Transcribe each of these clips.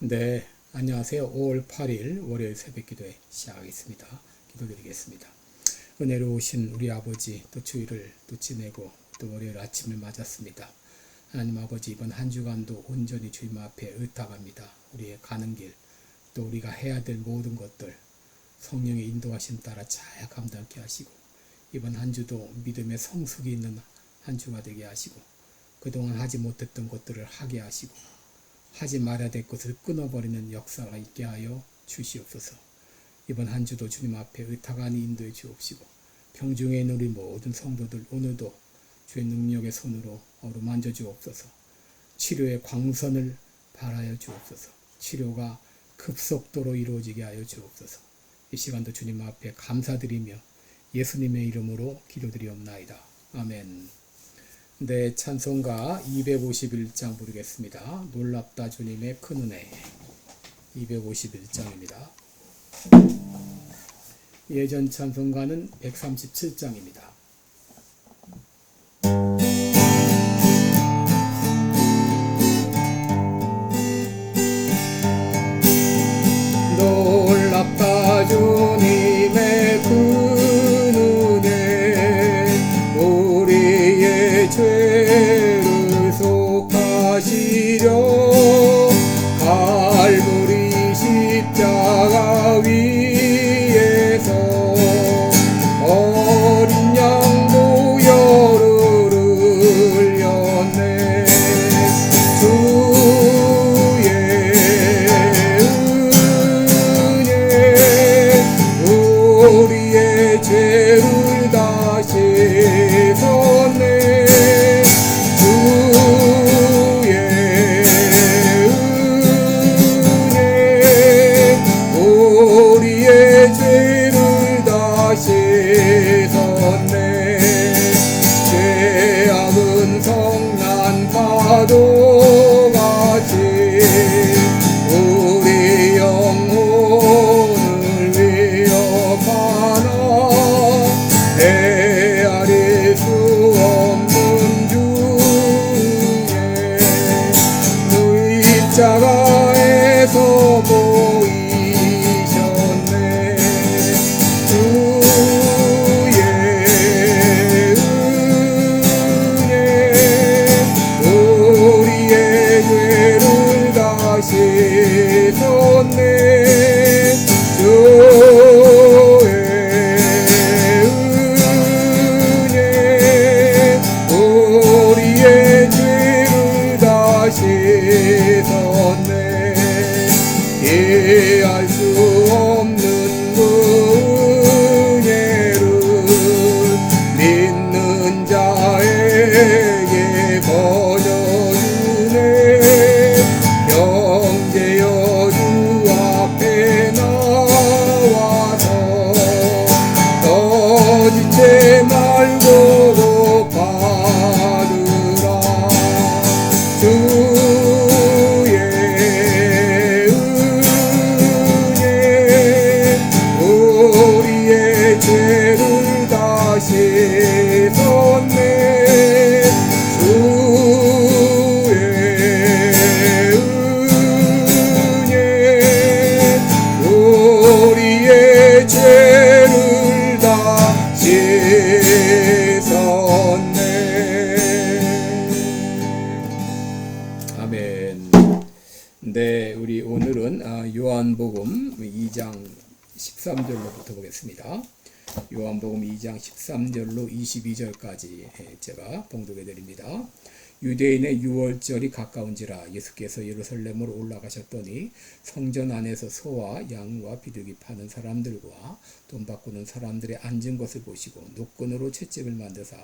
네, 안녕하세요. 5월 8일 월요일 새벽기도회 시작하겠습니다. 기도드리겠습니다. 은혜로우신 우리 아버지, 또 주일을 또 지내고 또 월요일 아침을 맞았습니다. 하나님 아버지, 이번 한 주간도 온전히 주님 앞에 의탁합니다. 우리의 가는 길, 또 우리가 해야 될 모든 것들 성령의 인도하심 따라 잘 감당케 하시고, 이번 한 주도 믿음의 성숙이 있는 한 주가 되게 하시고, 그동안 하지 못했던 것들을 하게 하시고, 하지 말아야 될 것을 끊어버리는 역사가 있게 하여 주시옵소서. 이번 한 주도 주님 앞에 의탁하니 인도해 주옵시고, 평중에 있는 우리 모든 성도들 오늘도 주의 능력의 손으로 어루만져 주옵소서. 치료의 광선을 발하여 주옵소서. 치료가 급속도로 이루어지게 하여 주옵소서. 이 시간도 주님 앞에 감사드리며 예수님의 이름으로 기도드리옵나이다. 아멘. 네, 찬송가 251장 부르겠습니다. 놀랍다 주님의 큰 은혜. 251장입니다. 예전 찬송가는 137장입니다. 놀랍다 주님의 큰 은혜, 우리의 죄를 속하시려 갈보리 십자가 위에서 어린 양 보혈을 흘렸네. 주의 우리의 죄를 다 씻었네. 주의 은혜 우리의 죄를 다 씻었네. 죄악은 성난 파도같이 우리 영혼을 위협하나 헤아릴 수 없는 주의 그 입자가에서 보이셨네. 주의 은혜 우리의 죄를 다 씻었네. 주의 은혜 우리의 죄를 다 씻었네. 이해할 수 없는 그 은혜를 믿는 자에게 거저주네. 형제 여주 앞에 나와서 떠지지 말고 받으라. 주의 은혜 우리의 죄를 다 씻었네. 주의 은혜 우리의 죄를 다 씻었네. 아멘. 네, 우리 오늘은 요한복음 2장 13절로부터 보겠습니다. 요한복음 2장 13절로 22절까지 제가 봉독해 드립니다. 유대인의 유월절이 가까운지라 예수께서 예루살렘으로 올라가셨더니 성전 안에서 소와 양과 비둘기 파는 사람들과 돈 바꾸는 사람들의 앉은 것을 보시고 노끈으로 채찍을 만드사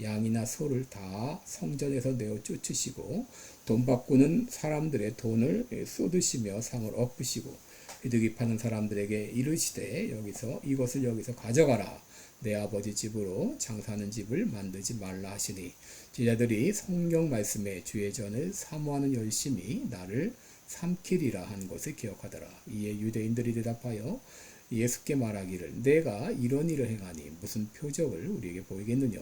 양이나 소를 다 성전에서 내어 쫓으시고 돈 바꾸는 사람들의 돈을 쏟으시며 상을 엎으시고 비둘기 파는 사람들에게 이르시되 이것을 여기서 가져가라. 내 아버지 집으로 장사하는 집을 만들지 말라 하시니 제자들이 성경 말씀에 주의 전을 사모하는 열심히 나를 삼키리라 한 것을 기억하더라. 이에 유대인들이 대답하여 예수께 말하기를 내가 이런 일을 행하니 무슨 표적을 우리에게 보이겠느냐.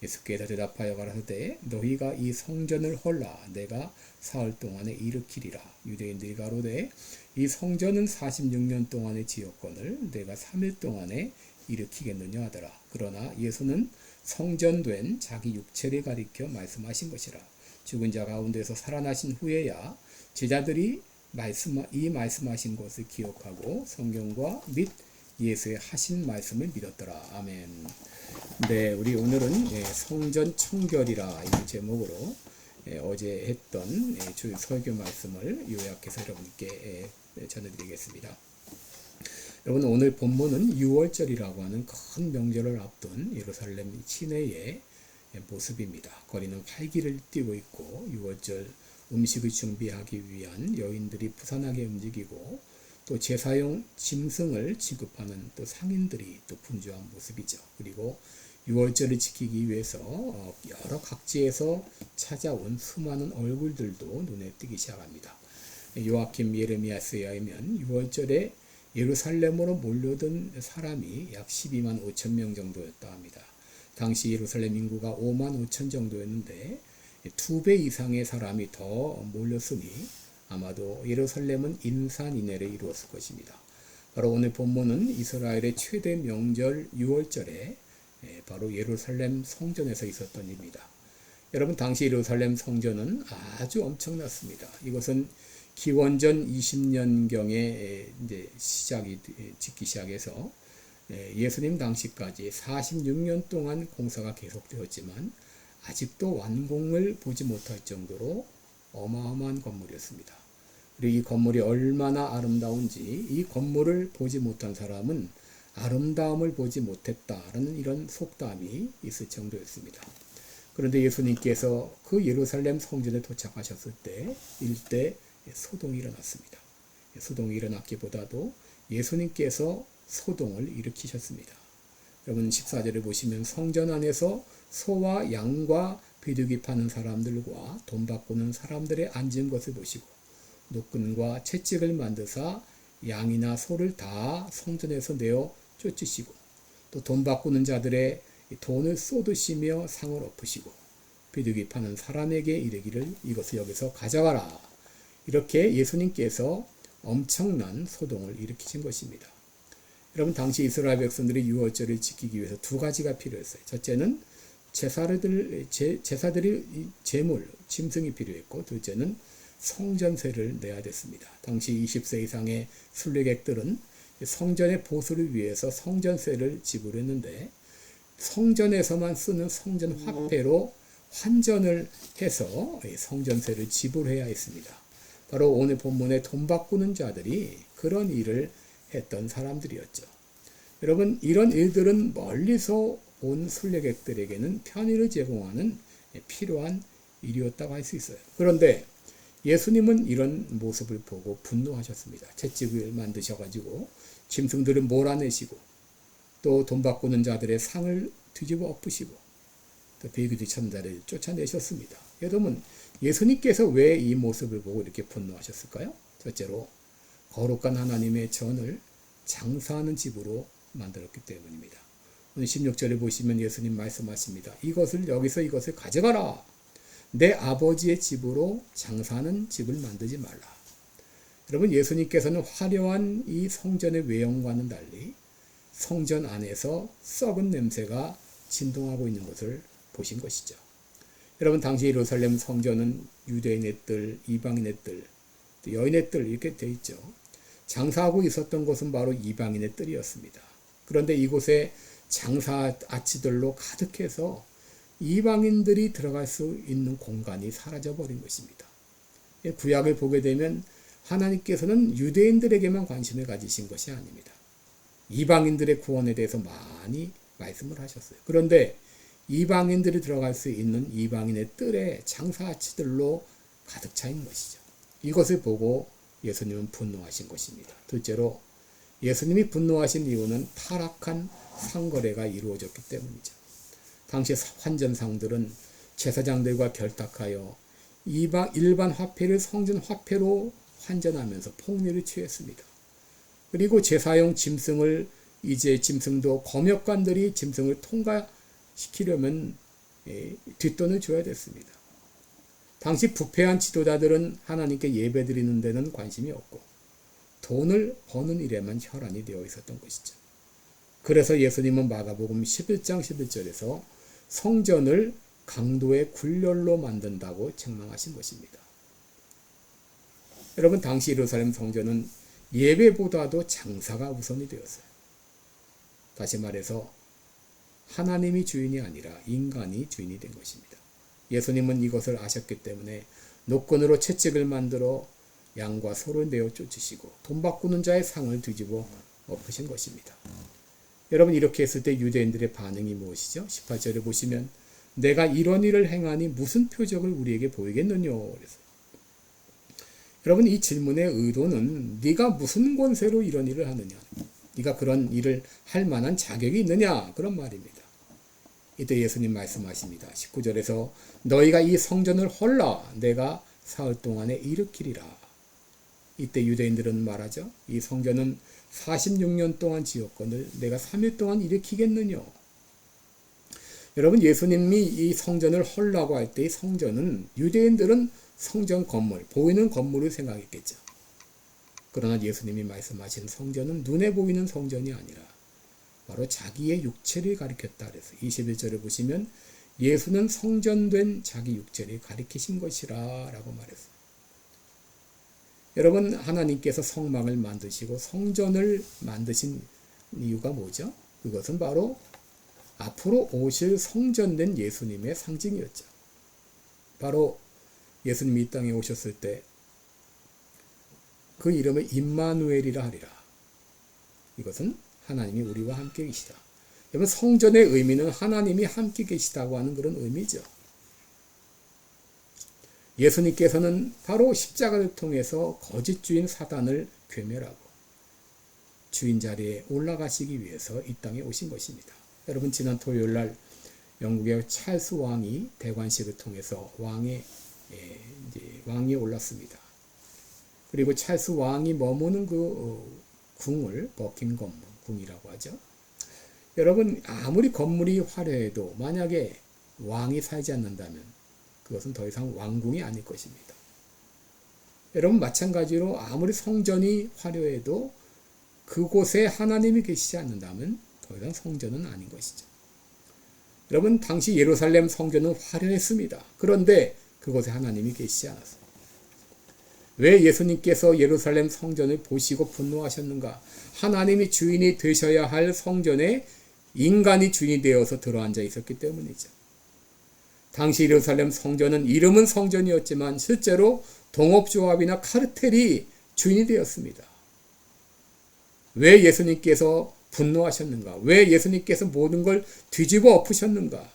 예수께서 대답하여 가라사대 너희가 이 성전을 헐라 내가 사흘 동안에 일으키리라. 유대인들이 가로되 이 성전은 46년 동안의 지었거늘 내가 3일 동안에 일으키겠느냐 하더라. 그러나 예수는 성전된 자기 육체를 가리켜 말씀하신 것이라. 죽은 자 가운데서 살아나신 후에야 제자들이 이 말씀하신 것을 기억하고 성경과 및 예수의 하신 말씀을 믿었더라. 아멘. 네, 우리 오늘은 성전 청결이라 이 제목으로 어제 했던 주일 설교 말씀을 요약해서 여러분께 전해드리겠습니다. 여러분, 오늘 본문은 6월절이라고 하는 큰 명절을 앞둔 예루살렘 시내의 모습입니다. 거리는 활기를 띠고 있고 6월절 음식을 준비하기 위한 여인들이 부산하게 움직이고 또 제사용 짐승을 취급하는 또 상인들이 또 분주한 모습이죠. 그리고 6월절을 지키기 위해서 여러 각지에서 찾아온 수많은 얼굴들도 눈에 띄기 시작합니다. 요아킴 예레미야스에 의하면 6월절에 예루살렘으로 몰려든 사람이 약 12만 5천 명 정도였다 합니다. 당시 예루살렘 인구가 5만 5천 정도였는데 2배 이상의 사람이 더 몰렸으니 아마도 예루살렘은 인산인해를 이루었을 것입니다. 바로 오늘 본문은 이스라엘의 최대 명절 6월절에 바로 예루살렘 성전에서 있었던 일입니다. 여러분, 당시 예루살렘 성전은 아주 엄청났습니다. 이것은 기원전 20년경에 이제 짓기 시작해서 예수님 당시까지 46년 동안 공사가 계속되었지만 아직도 완공을 보지 못할 정도로 어마어마한 건물이었습니다. 그리고 이 건물이 얼마나 아름다운지 이 건물을 보지 못한 사람은 아름다움을 보지 못했다라는 이런 속담이 있을 정도였습니다. 그런데 예수님께서 그 예루살렘 성전에 도착하셨을 때 일대 소동이 일어났습니다. 소동이 일어났기보다도 예수님께서 소동을 일으키셨습니다. 여러분 14절을 보시면 성전 안에서 소와 양과 비둘기 파는 사람들과 돈 바꾸는 사람들의 앉은 것을 보시고 노끈과 채찍을 만드사 양이나 소를 다 성전에서 내어 쫓으시고 또 돈 바꾸는 자들의 돈을 쏟으시며 상을 엎으시고 비둘기 파는 사람에게 이르기를 이것을 여기서 가져가라. 이렇게 예수님께서 엄청난 소동을 일으키신 것입니다. 여러분 당시 이스라엘 백성들이 유월절을 지키기 위해서 두 가지가 필요했어요. 첫째는 제사들이 제물, 짐승이 필요했고 둘째는 성전세를 내야 됐습니다. 당시 20세 이상의 순례객들은 성전의 보수를 위해서 성전세를 지불했는데 성전에서만 쓰는 성전 화폐로 환전을 해서 성전세를 지불해야 했습니다. 바로 오늘 본문의 돈 바꾸는 자들이 그런 일을 했던 사람들이었죠. 여러분 이런 일들은 멀리서 온 순례객들에게는 편의를 제공하는 필요한 일이었다고 할 수 있어요. 그런데 예수님은 이런 모습을 보고 분노하셨습니다. 채찍을 만드셔가지고 짐승들을 몰아내시고 또 돈 바꾸는 자들의 상을 뒤집어 엎으시고 또 비둘기 천자를 쫓아내셨습니다. 여러분 예수님께서 왜 이 모습을 보고 이렇게 분노하셨을까요? 첫째로 거룩한 하나님의 전을 장사하는 집으로 만들었기 때문입니다. 오늘 16절에 보시면 예수님 말씀하십니다. 여기서 이것을 가져가라. 내 아버지의 집으로 장사하는 집을 만들지 말라. 여러분 예수님께서는 화려한 이 성전의 외형과는 달리 성전 안에서 썩은 냄새가 진동하고 있는 것을 보신 것이죠. 여러분 당시 예루살렘 성전은 유대인의 뜰, 이방인의 뜰, 여인의 뜰 이렇게 돼 있죠. 장사하고 있었던 곳은 바로 이방인의 뜰이었습니다. 그런데 이곳에 장사 아치들로 가득해서 이방인들이 들어갈 수 있는 공간이 사라져버린 것입니다. 구약을 보게 되면 하나님께서는 유대인들에게만 관심을 가지신 것이 아닙니다. 이방인들의 구원에 대해서 많이 말씀을 하셨어요. 그런데 이방인들이 들어갈 수 있는 이방인의 뜰에 장사아치들로 가득 차인 것이죠. 이것을 보고 예수님은 분노하신 것입니다. 둘째로 예수님이 분노하신 이유는 타락한 상거래가 이루어졌기 때문이죠. 당시 환전상들은 제사장들과 결탁하여 일반 화폐를 성전 화폐로 환전하면서 폭리를 취했습니다. 그리고 제사용 짐승도 검역관들이 짐승을 통과시키려면 뒷돈을 줘야 됐습니다. 당시 부패한 지도자들은 하나님께 예배드리는 데는 관심이 없고 돈을 버는 일에만 혈안이 되어 있었던 것이죠. 그래서 예수님은 마가복음 11장 11절에서 성전을 강도의 굴렬로 만든다고 책망하신 것입니다. 여러분, 당시 예루살렘 성전은 예배보다도 장사가 우선이 되었어요. 다시 말해서 하나님이 주인이 아니라 인간이 주인이 된 것입니다. 예수님은 이것을 아셨기 때문에 노건으로 채찍을 만들어 양과 소를 내어 쫓으시고 돈 바꾸는 자의 상을 뒤집어 엎으신 것입니다. 여러분, 이렇게 했을 때 유대인들의 반응이 무엇이죠? 18절에 보시면 내가 이런 일을 행하니 무슨 표적을 우리에게 보이겠느냐 그래서 여러분, 이 질문의 의도는 네가 무슨 권세로 이런 일을 하느냐, 네가 그런 일을 할 만한 자격이 있느냐, 그런 말입니다. 이때 예수님 말씀하십니다. 19절에서 너희가 이 성전을 헐라 내가 사흘 동안에 일으키리라. 이때 유대인들은 말하죠. 이 성전은 46년 동안 지었건을 내가 3일 동안 일으키겠느냐. 여러분, 예수님이 이 성전을 헐라고 할 때 이 성전은 유대인들은 성전 건물, 보이는 건물을 생각했겠죠. 그러나 예수님이 말씀하신 성전은 눈에 보이는 성전이 아니라 바로 자기의 육체를 가리켰다 그래서 21절을 보시면 예수는 성전된 자기 육체를 가리키신 것이라 라고 말했어요. 여러분, 하나님께서 성막을 만드시고 성전을 만드신 이유가 뭐죠? 그것은 바로 앞으로 오실 성전된 예수님의 상징이었죠. 바로 예수님이 이 땅에 오셨을 때 그 이름을 임마누엘이라 하리라. 이것은 하나님이 우리와 함께 계시다. 여러분, 성전의 의미는 하나님이 함께 계시다고 하는 그런 의미죠. 예수님께서는 바로 십자가를 통해서 거짓 주인 사단을 괴멸하고 주인 자리에 올라가시기 위해서 이 땅에 오신 것입니다. 여러분, 지난 토요일 날 영국의 찰스 왕이 대관식을 통해서 왕위에 올랐습니다. 그리고 찰스 왕이 머무는 그 궁을 버킹엄 궁이라고 하죠. 여러분, 아무리 건물이 화려해도 만약에 왕이 살지 않는다면 그것은 더 이상 왕궁이 아닐 것입니다. 여러분, 마찬가지로 아무리 성전이 화려해도 그곳에 하나님이 계시지 않는다면 더 이상 성전은 아닌 것이죠. 여러분, 당시 예루살렘 성전은 화려했습니다. 그런데 그곳에 하나님이 계시지 않았어요. 왜 예수님께서 예루살렘 성전을 보시고 분노하셨는가? 하나님이 주인이 되셔야 할 성전에 인간이 주인이 되어서 들어앉아 있었기 때문이죠. 당시 예루살렘 성전은 이름은 성전이었지만 실제로 동업조합이나 카르텔이 주인이 되었습니다. 왜 예수님께서 분노하셨는가? 왜 예수님께서 모든 걸 뒤집어 엎으셨는가?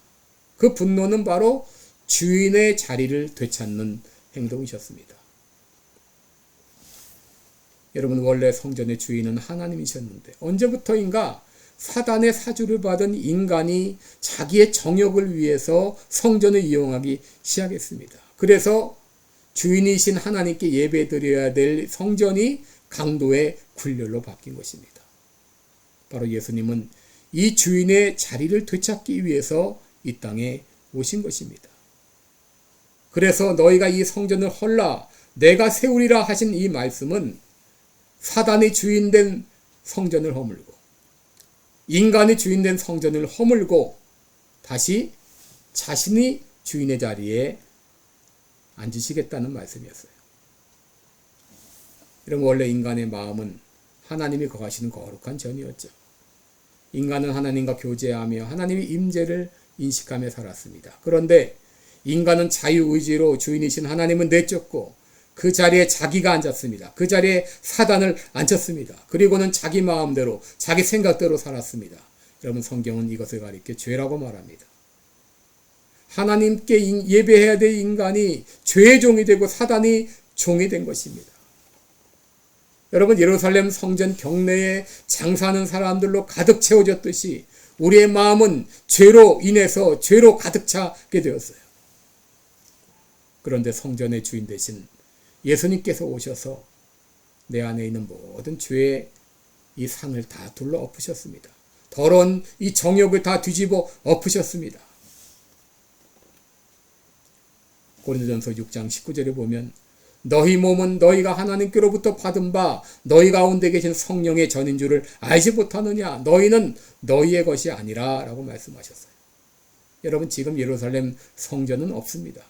그 분노는 바로 주인의 자리를 되찾는 행동이셨습니다. 여러분, 원래 성전의 주인은 하나님이셨는데 언제부터인가 사단의 사주를 받은 인간이 자기의 정욕을 위해서 성전을 이용하기 시작했습니다. 그래서 주인이신 하나님께 예배드려야 될 성전이 강도의 굴렬로 바뀐 것입니다. 바로 예수님은 이 주인의 자리를 되찾기 위해서 이 땅에 오신 것입니다. 그래서 너희가 이 성전을 헐라 내가 세우리라 하신 이 말씀은 사단이 주인된 성전을 허물고 인간이 주인된 성전을 허물고 다시 자신이 주인의 자리에 앉으시겠다는 말씀이었어요. 여러분, 원래 인간의 마음은 하나님이 거하시는 거룩한 전이었죠. 인간은 하나님과 교제하며 하나님의 임재를 인식하며 살았습니다. 그런데 인간은 자유의지로 주인이신 하나님은 내쫓고 그 자리에 자기가 앉았습니다. 그 자리에 사단을 앉혔습니다. 그리고는 자기 마음대로 자기 생각대로 살았습니다. 여러분, 성경은 이것을 가리켜 죄라고 말합니다. 하나님께 예배해야 될 인간이 죄의 종이 되고 사단이 종이 된 것입니다. 여러분, 예루살렘 성전 경내에 장사하는 사람들로 가득 채워졌듯이 우리의 마음은 죄로 인해서 죄로 가득 차게 되었어요. 그런데 성전의 주인 대신 예수님께서 오셔서 내 안에 있는 모든 죄의 이 상을 다 둘러 엎으셨습니다. 더러운 이 정욕을 다 뒤집어 엎으셨습니다. 고린도전서 6장 19절에 보면 너희 몸은 너희가 하나님께로부터 받은 바 너희 가운데 계신 성령의 전인 줄을 알지 못하느냐. 너희는 너희의 것이 아니라 라고 말씀하셨어요. 여러분, 지금 예루살렘 성전은 없습니다.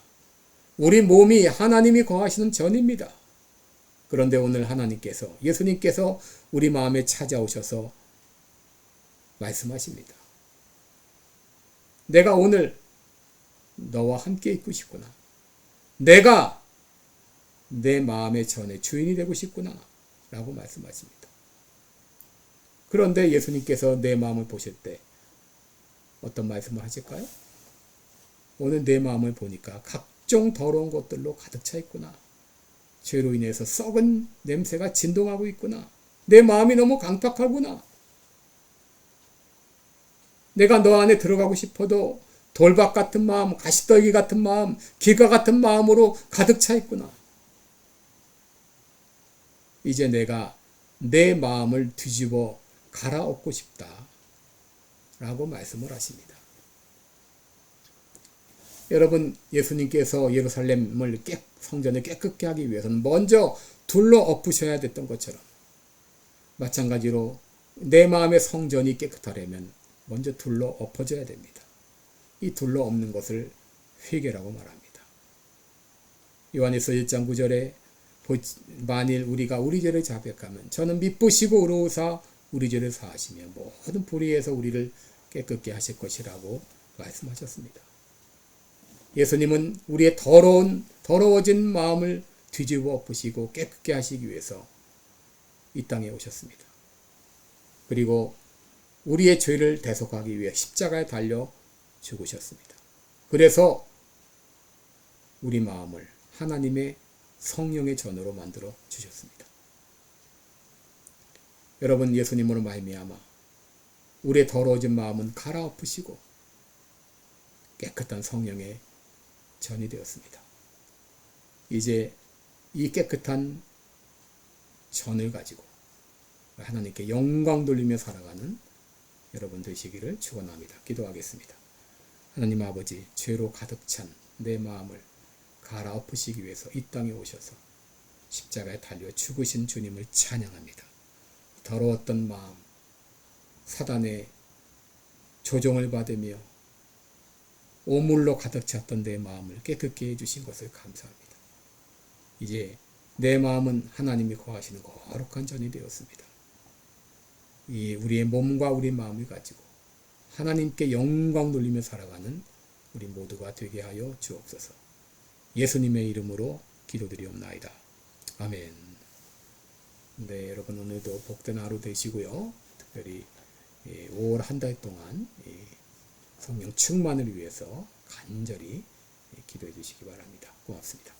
우리 몸이 하나님이 거하시는 전입니다. 그런데 오늘 하나님께서, 예수님께서 우리 마음에 찾아오셔서 말씀하십니다. 내가 오늘 너와 함께 있고 싶구나. 내가 내 마음의 전의 주인이 되고 싶구나 라고 말씀하십니다. 그런데 예수님께서 내 마음을 보실 때 어떤 말씀을 하실까요? 오늘 내 마음을 보니까 각종 더러운 것들로 가득 차 있구나. 죄로 인해서 썩은 냄새가 진동하고 있구나. 내 마음이 너무 강팍하구나. 내가 너 안에 들어가고 싶어도 돌박 같은 마음, 가시떨기 같은 마음, 기가 같은 마음으로 가득 차 있구나. 이제 내가 내 마음을 뒤집어 갈아엎고 싶다 라고 말씀을 하십니다. 여러분, 예수님께서 예루살렘을 성전을 깨끗게 하기 위해서는 먼저 둘러 엎으셔야 됐던 것처럼 마찬가지로 내 마음의 성전이 깨끗하려면 먼저 둘러 엎어져야 됩니다. 이 둘러 엎는 것을 회개라고 말합니다. 요한일서 1장 9절에 만일 우리가 우리 죄를 자백하면 저는 미쁘시고 의로우사 우리 죄를 사하시며 모든 불의에서 우리를 깨끗게 하실 것이라고 말씀하셨습니다. 예수님은 우리의 더러워진 마음을 뒤집어 엎으시고 깨끗게 하시기 위해서 이 땅에 오셨습니다. 그리고 우리의 죄를 대속하기 위해 십자가에 달려 죽으셨습니다. 그래서 우리 마음을 하나님의 성령의 전으로 만들어 주셨습니다. 여러분, 예수님으로 말미암아 우리의 더러워진 마음은 갈아엎으시고 깨끗한 성령의 전이 되었습니다. 이제 이 깨끗한 전을 가지고 하나님께 영광 돌리며 살아가는 여러분 되시기를 축원합니다. 기도하겠습니다. 하나님 아버지, 죄로 가득 찬 내 마음을 갈아엎으시기 위해서 이 땅에 오셔서 십자가에 달려 죽으신 주님을 찬양합니다. 더러웠던 마음, 사단의 조종을 받으며 오물로 가득 찼던 내 마음을 깨끗게 해주신 것을 감사합니다. 이제 내 마음은 하나님이 거하시는 거룩한 전이 되었습니다. 이 우리의 몸과 우리 마음을 가지고 하나님께 영광 돌리며 살아가는 우리 모두가 되게 하여 주옵소서. 예수님의 이름으로 기도드리옵나이다. 아멘. 네, 여러분, 오늘도 복된 하루 되시고요. 특별히 5월 한 달 동안 성령 충만을 위해서 간절히 기도해 주시기 바랍니다. 고맙습니다.